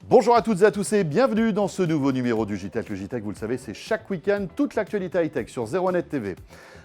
Bonjour à toutes et à tous et bienvenue dans ce nouveau numéro du JTech. Le JTech, vous le savez, c'est chaque week-end toute l'actualité high-tech sur 01net TV.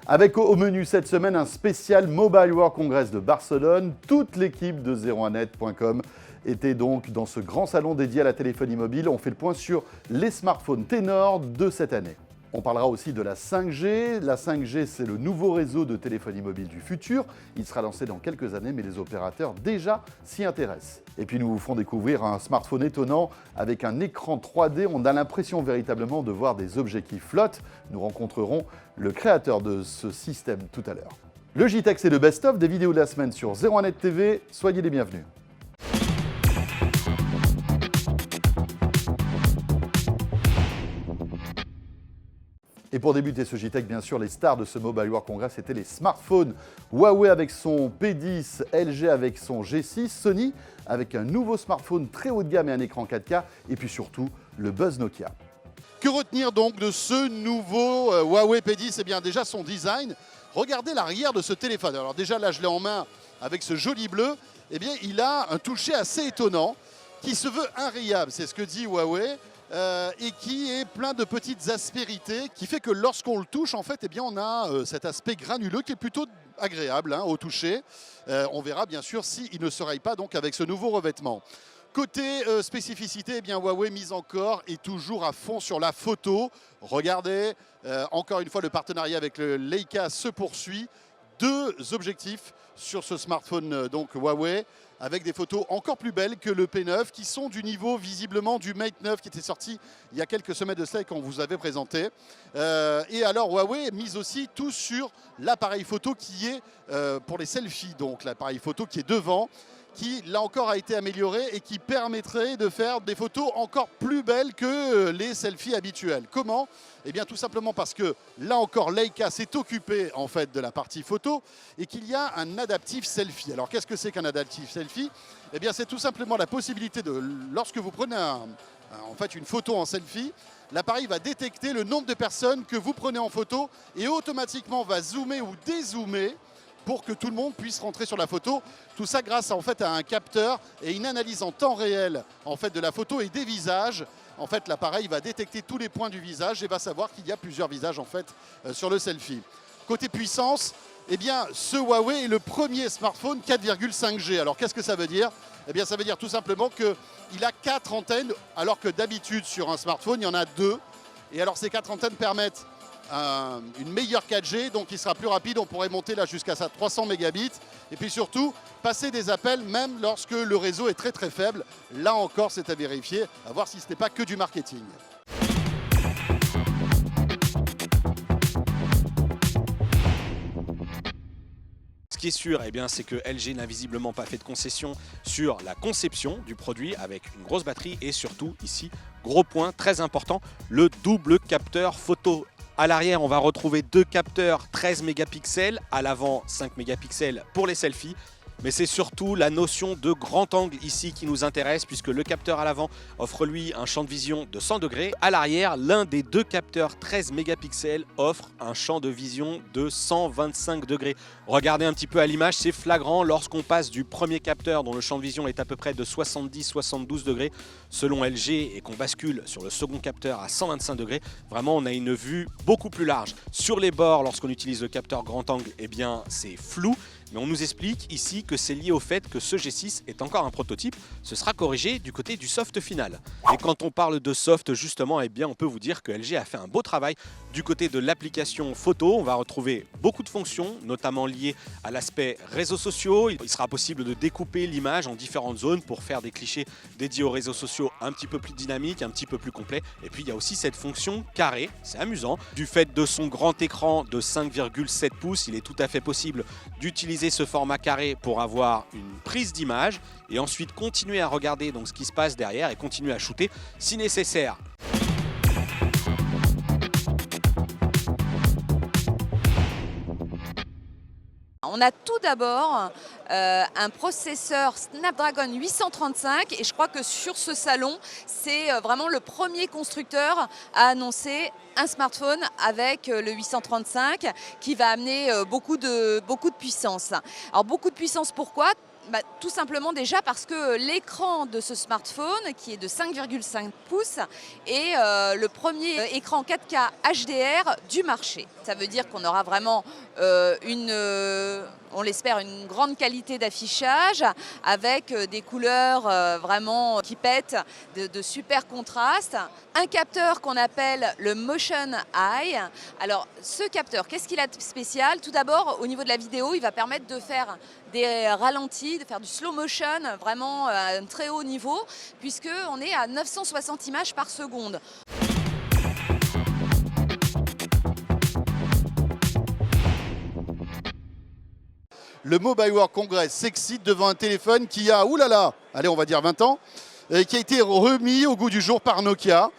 Avec au menu cette semaine un spécial Mobile World Congress de Barcelone. Toute l'équipe de 01net.com était donc dans ce grand salon dédié à la téléphonie mobile. On fait le point sur les smartphones ténors de cette année. On parlera aussi de la 5G. La 5G, c'est le nouveau réseau de téléphonie mobile du futur. Il sera lancé dans quelques années, mais les opérateurs déjà s'y intéressent. Et puis nous vous ferons découvrir un smartphone étonnant avec un écran 3D. On a l'impression véritablement de voir des objets qui flottent. Nous rencontrerons le créateur de ce système tout à l'heure. Le JTech, c'est le best-of des vidéos de la semaine sur 01net TV. Soyez les bienvenus. Et pour débuter ce JTech, bien sûr, les stars de ce Mobile World Congress étaient les smartphones. Huawei avec son P10, LG avec son G6, Sony avec un nouveau smartphone très haut de gamme et un écran 4K, et puis surtout le buzz Nokia. Que retenir donc de ce nouveau Huawei P10? Eh bien déjà son design. Regardez l'arrière de ce téléphone. Alors déjà là, je l'ai en main avec ce joli bleu. Eh bien il a un toucher assez étonnant qui se veut inrayable, c'est ce que dit Huawei. Et qui est plein de petites aspérités, qui fait que lorsqu'on le touche, en fait, eh bien, on a cet aspect granuleux qui est plutôt agréable au toucher. On verra bien sûr s'il ne se raye pas donc avec ce nouveau revêtement. Côté spécificité, eh bien, Huawei mise encore et toujours à fond sur la photo. Regardez, encore une fois, le partenariat avec le Leica se poursuit. Deux objectifs sur ce smartphone donc Huawei, avec des photos encore plus belles que le P9, qui sont du niveau visiblement du Mate 9 qui était sorti il y a quelques semaines de cela et qu'on vous avait présenté. Et alors Huawei mise aussi tout sur l'appareil photo qui est pour les selfies, donc l'appareil photo qui est devant, qui là encore a été amélioré et qui permettrait de faire des photos encore plus belles que les selfies habituels. Comment? Eh bien tout simplement parce que là encore Leica s'est occupé en fait de la partie photo et qu'il y a un adaptif selfie. Alors qu'est-ce que c'est qu'un adaptif selfie? Eh bien c'est tout simplement la possibilité de, lorsque vous prenez en fait une photo en selfie, l'appareil va détecter le nombre de personnes que vous prenez en photo et automatiquement va zoomer ou dézoomer pour que tout le monde puisse rentrer sur la photo. Tout ça grâce en fait à un capteur et une analyse en temps réel en fait de la photo et des visages. En fait, l'appareil va détecter tous les points du visage et va savoir qu'il y a plusieurs visages en fait sur le selfie. Côté puissance, eh bien, ce Huawei est le premier smartphone 4,5G. Alors qu'est-ce que ça veut dire? Eh bien, ça veut dire tout simplement qu'il a 4 antennes, alors que d'habitude sur un smartphone, il y en a 2. Et alors ces 4 antennes permettent une meilleure 4G, donc il sera plus rapide, on pourrait monter là jusqu'à 300 mégabits et puis surtout passer des appels même lorsque le réseau est très très faible. Là encore c'est à vérifier, à voir si ce n'est pas que du marketing. Ce qui est sûr, eh bien, c'est que LG n'a visiblement pas fait de concession sur la conception du produit avec une grosse batterie et surtout ici, gros point très important, le double capteur photo. À l'arrière, on va retrouver deux capteurs 13 mégapixels, à l'avant 5 mégapixels pour les selfies. Mais c'est surtout la notion de grand angle ici qui nous intéresse puisque le capteur à l'avant offre lui un champ de vision de 100 degrés. À l'arrière, l'un des deux capteurs 13 mégapixels offre un champ de vision de 125 degrés. Regardez un petit peu à l'image, c'est flagrant lorsqu'on passe du premier capteur dont le champ de vision est à peu près de 70-72 degrés selon LG et qu'on bascule sur le second capteur à 125 degrés. Vraiment, on a une vue beaucoup plus large. Sur les bords, lorsqu'on utilise le capteur grand angle, eh bien, c'est flou. Mais on nous explique ici que c'est lié au fait que ce G6 est encore un prototype. Ce sera corrigé du côté du soft final. Et quand on parle de soft, justement, eh bien, on peut vous dire que LG a fait un beau travail du côté de l'application photo. On va retrouver beaucoup de fonctions, notamment liées à l'aspect réseaux sociaux. Il sera possible de découper l'image en différentes zones pour faire des clichés dédiés aux réseaux sociaux un petit peu plus dynamiques, un petit peu plus complets. Et puis, il y a aussi cette fonction carré, c'est amusant. Du fait de son grand écran de 5,7 pouces, il est tout à fait possible d'utiliser ce format carré pour avoir une prise d'image et ensuite continuer à regarder donc ce qui se passe derrière et continuer à shooter si nécessaire. On a tout d'abord un processeur Snapdragon 835 et je crois que sur ce salon, c'est vraiment le premier constructeur à annoncer un smartphone avec le 835 qui va amener beaucoup de puissance. Alors beaucoup de puissance pourquoi ? Tout simplement déjà parce que l'écran de ce smartphone, qui est de 5,5 pouces, est le premier écran 4K HDR du marché. Ça veut dire qu'on aura vraiment on l'espère, une grande qualité d'affichage avec des couleurs vraiment qui pètent, de super contrastes. Un capteur qu'on appelle le Motion Eye. Alors ce capteur, qu'est-ce qu'il a de spécial? Tout d'abord, au niveau de la vidéo, il va permettre de faire des ralentis, de faire du slow motion, vraiment à un très haut niveau, puisqu'on est à 960 images par seconde. Le Mobile World Congress s'excite devant un téléphone qui a, oulala, allez on va dire 20 ans, qui a été remis au goût du jour par Nokia.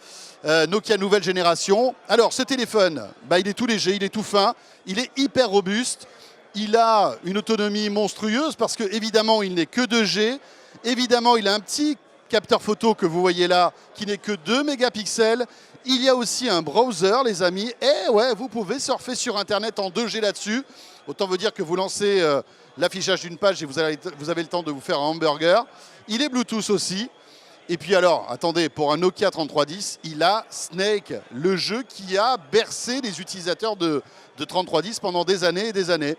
Nokia nouvelle génération. Alors ce téléphone, il est tout léger, il est tout fin, il est hyper robuste. Il a une autonomie monstrueuse parce que évidemment il n'est que 2G. Évidemment il a un petit capteur photo que vous voyez là qui n'est que 2 mégapixels. Il y a aussi un browser les amis. Et ouais, vous pouvez surfer sur internet en 2G là-dessus. Autant vous dire que vous lancez l'affichage d'une page et vous avez le temps de vous faire un hamburger. Il est Bluetooth aussi. Et puis alors, attendez, pour un Nokia 3310, il a Snake, le jeu qui a bercé les utilisateurs de 3310 pendant des années et des années.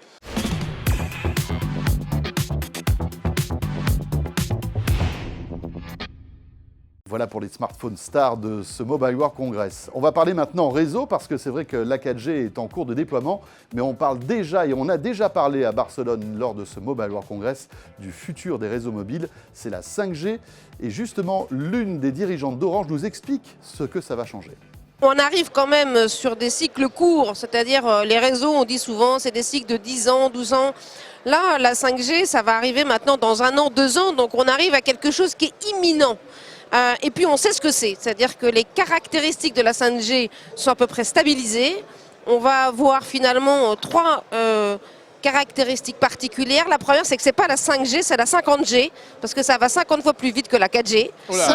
Voilà pour les smartphones stars de ce Mobile World Congress. On va parler maintenant réseau parce que c'est vrai que la 4G est en cours de déploiement, mais on parle déjà et on a déjà parlé à Barcelone lors de ce Mobile World Congress du futur des réseaux mobiles, c'est la 5G. Et justement, l'une des dirigeantes d'Orange nous explique ce que ça va changer. On arrive quand même sur des cycles courts, c'est-à-dire les réseaux, on dit souvent, c'est des cycles de 10 ans, 12 ans. Là, la 5G, ça va arriver maintenant dans 1 an, 2 ans, donc on arrive à quelque chose qui est imminent. Et puis on sait ce que c'est-à-dire que les caractéristiques de la 5G sont à peu près stabilisées. On va avoir finalement 3 caractéristiques particulières. La première, c'est que ce n'est pas la 5G, c'est la 50G, parce que ça va 50 fois plus vite que la 4G,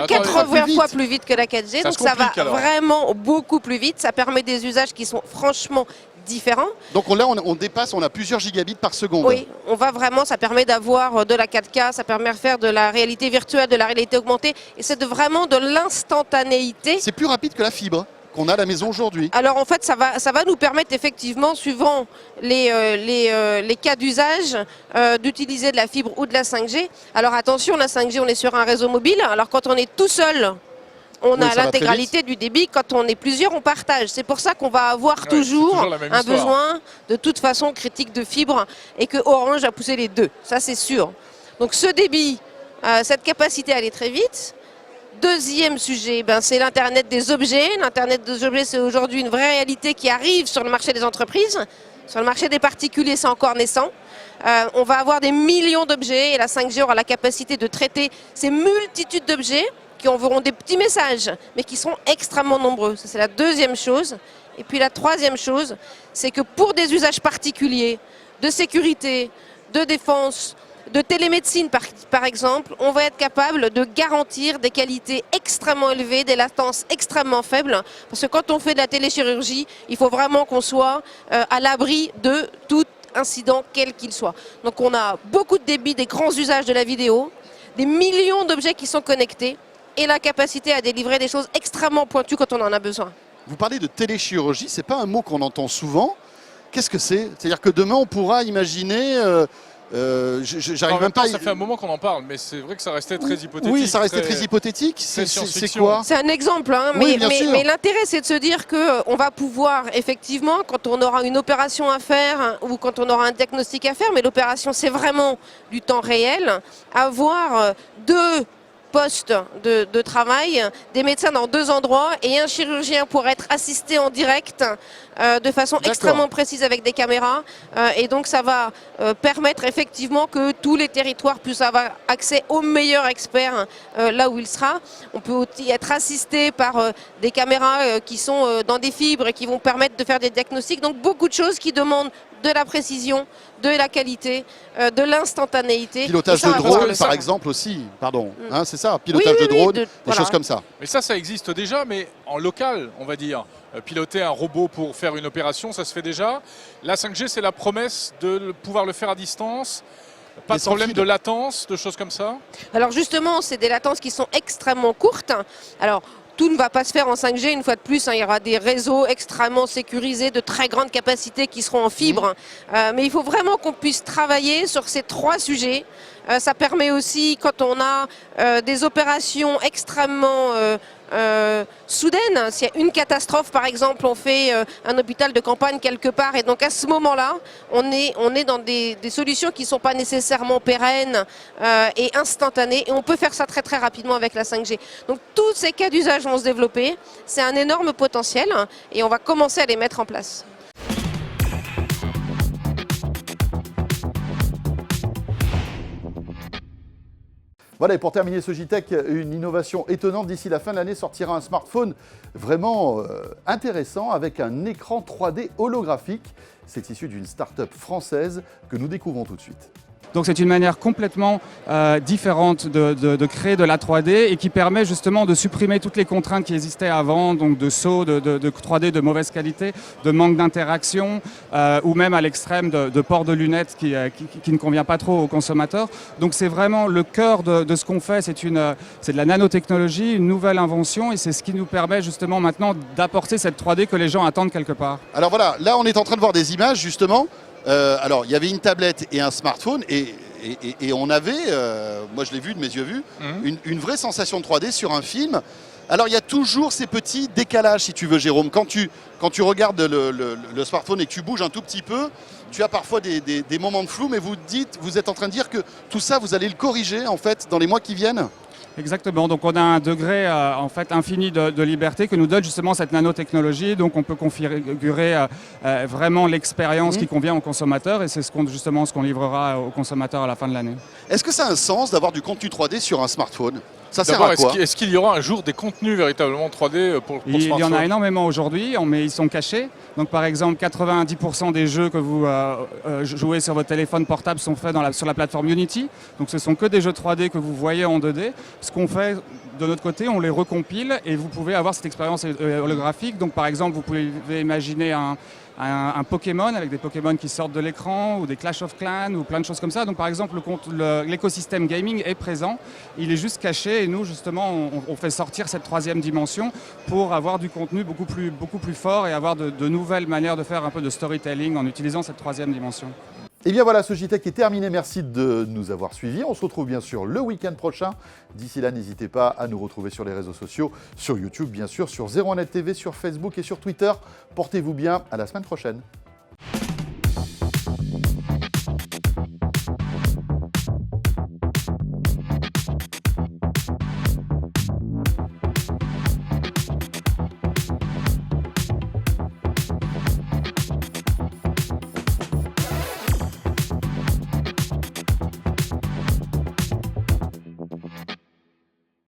80 fois plus vite que la 4G, donc ça va vraiment beaucoup plus vite. Ça permet des usages qui sont franchement différents. Donc là, on dépasse, on a plusieurs gigabits par seconde. Oui, on va vraiment, ça permet d'avoir de la 4K, ça permet de faire de la réalité virtuelle, de la réalité augmentée, et c'est vraiment de l'instantanéité. C'est plus rapide que la fibre qu'on a à la maison aujourd'hui. Alors en fait, ça va nous permettre effectivement, suivant les cas d'usage, d'utiliser de la fibre ou de la 5G. Alors attention, la 5G, on est sur un réseau mobile, alors quand on est tout seul, on a l'intégralité du débit. Quand on est plusieurs, on partage. C'est pour ça qu'on va avoir toujours un besoin de toute façon critique de fibre et que Orange a poussé les deux. Ça, c'est sûr. Donc ce débit, cette capacité à aller très vite. Deuxième sujet, c'est l'Internet des objets. L'Internet des objets, c'est aujourd'hui une vraie réalité qui arrive sur le marché des entreprises. Sur le marché des particuliers, c'est encore naissant. On va avoir des millions d'objets et la 5G aura la capacité de traiter ces multitudes d'objets qui enverront des petits messages, mais qui seront extrêmement nombreux. Ça, c'est la deuxième chose. Et puis la troisième chose, c'est que pour des usages particuliers, de sécurité, de défense, de télémédecine par exemple, on va être capable de garantir des qualités extrêmement élevées, des latences extrêmement faibles. Parce que quand on fait de la téléchirurgie, il faut vraiment qu'on soit à l'abri de tout incident, quel qu'il soit. Donc on a beaucoup de débit, des grands usages de la vidéo, des millions d'objets qui sont connectés, et la capacité à délivrer des choses extrêmement pointues quand on en a besoin. Vous parlez de téléchirurgie, ce n'est pas un mot qu'on entend souvent. Qu'est-ce que c'est? C'est-à-dire que demain, on pourra imaginer... j'arrive même pas. Ça fait un moment qu'on en parle, mais c'est vrai que ça restait très hypothétique. Oui, ça restait très hypothétique. C'est quoi? C'est un exemple, hein, mais l'intérêt, c'est de se dire qu'on va pouvoir, effectivement, quand on aura une opération à faire ou quand on aura un diagnostic à faire, mais l'opération, c'est vraiment du temps réel, avoir 2 postes de travail, des médecins dans 2 endroits et un chirurgien pour être assisté en direct de façon extrêmement précise avec des caméras. Et donc ça va permettre effectivement que tous les territoires puissent avoir accès aux meilleurs experts là où il sera. On peut aussi être assisté par des caméras qui sont dans des fibres et qui vont permettre de faire des diagnostics. Donc beaucoup de choses qui demandent de la précision, de la qualité, de l'instantanéité. Pilotage de drone, par exemple, aussi. Pardon, hein, c'est ça, pilotage de drone, des choses comme ça. Mais ça existe déjà, mais en local, on va dire. Piloter un robot pour faire une opération, ça se fait déjà. La 5G, c'est la promesse de pouvoir le faire à distance, Pas mais de sans problème fil. de latence, de choses comme ça? Alors justement, c'est des latences qui sont extrêmement courtes. Alors, tout ne va pas se faire en 5G une fois de plus. Il y aura des réseaux extrêmement sécurisés de très grande capacité qui seront en fibre. Mais il faut vraiment qu'on puisse travailler sur ces 3 sujets. Ça permet aussi, quand on a des opérations extrêmement soudaines, s'il y a une catastrophe par exemple, on fait un hôpital de campagne quelque part, et donc à ce moment-là, on est dans des solutions qui ne sont pas nécessairement pérennes et instantanées, et on peut faire ça très très rapidement avec la 5G. Donc tous ces cas d'usage vont se développer, c'est un énorme potentiel et on va commencer à les mettre en place. Voilà, et pour terminer ce JTech, une innovation étonnante. D'ici la fin de l'année sortira un smartphone vraiment intéressant avec un écran 3D holographique. C'est issu d'une start-up française que nous découvrons tout de suite. Donc c'est une manière complètement différente de créer de la 3D et qui permet justement de supprimer toutes les contraintes qui existaient avant, donc de saut, de 3D de mauvaise qualité, de manque d'interaction ou même à l'extrême de port de lunettes qui ne convient pas trop aux consommateurs. Donc c'est vraiment le cœur de ce qu'on fait, c'est de la nanotechnologie, une nouvelle invention, et c'est ce qui nous permet justement maintenant d'apporter cette 3D que les gens attendent quelque part. Alors voilà, là on est en train de voir des images justement. Alors il y avait une tablette et un smartphone et on avait, moi je l'ai vu de mes yeux vus, une vraie sensation de 3D sur un film. Alors il y a toujours ces petits décalages si tu veux Jérôme. Quand tu regardes le smartphone et que tu bouges un tout petit peu, tu as parfois des moments de flou, mais vous êtes en train de dire que tout ça vous allez le corriger en fait dans les mois qui viennent. Exactement, donc on a un degré en fait infini de liberté que nous donne justement cette nanotechnologie, donc on peut configurer vraiment l'expérience qui convient au consommateur, et c'est ce qu'on livrera aux consommateurs à la fin de l'année. Est-ce que ça a un sens d'avoir du contenu 3D sur un smartphone? Ça sert D'abord, à quoi? est-ce qu'il y aura un jour des contenus véritablement 3D pour Il y en smartphone? a énormément aujourd'hui, mais ils sont cachés. Donc par exemple, 90% des jeux que vous jouez sur votre téléphone portable sont faits sur la plateforme Unity. Donc ce sont que des jeux 3D que vous voyez en 2D. Ce qu'on fait de notre côté, on les recompile et vous pouvez avoir cette expérience holographique. Donc par exemple, vous pouvez imaginer un Pokémon avec des Pokémon qui sortent de l'écran, ou des Clash of Clans ou plein de choses comme ça. Donc par exemple, l'écosystème gaming est présent, il est juste caché, et nous justement on fait sortir cette 3e dimension pour avoir du contenu beaucoup plus fort et avoir de nouvelles manières de faire un peu de storytelling en utilisant cette 3e dimension. Et bien voilà, ce JTech est terminé. Merci de nous avoir suivis. On se retrouve bien sûr le week-end prochain. D'ici là, n'hésitez pas à nous retrouver sur les réseaux sociaux, sur YouTube bien sûr, sur 01net TV, sur Facebook et sur Twitter. Portez-vous bien, à la semaine prochaine.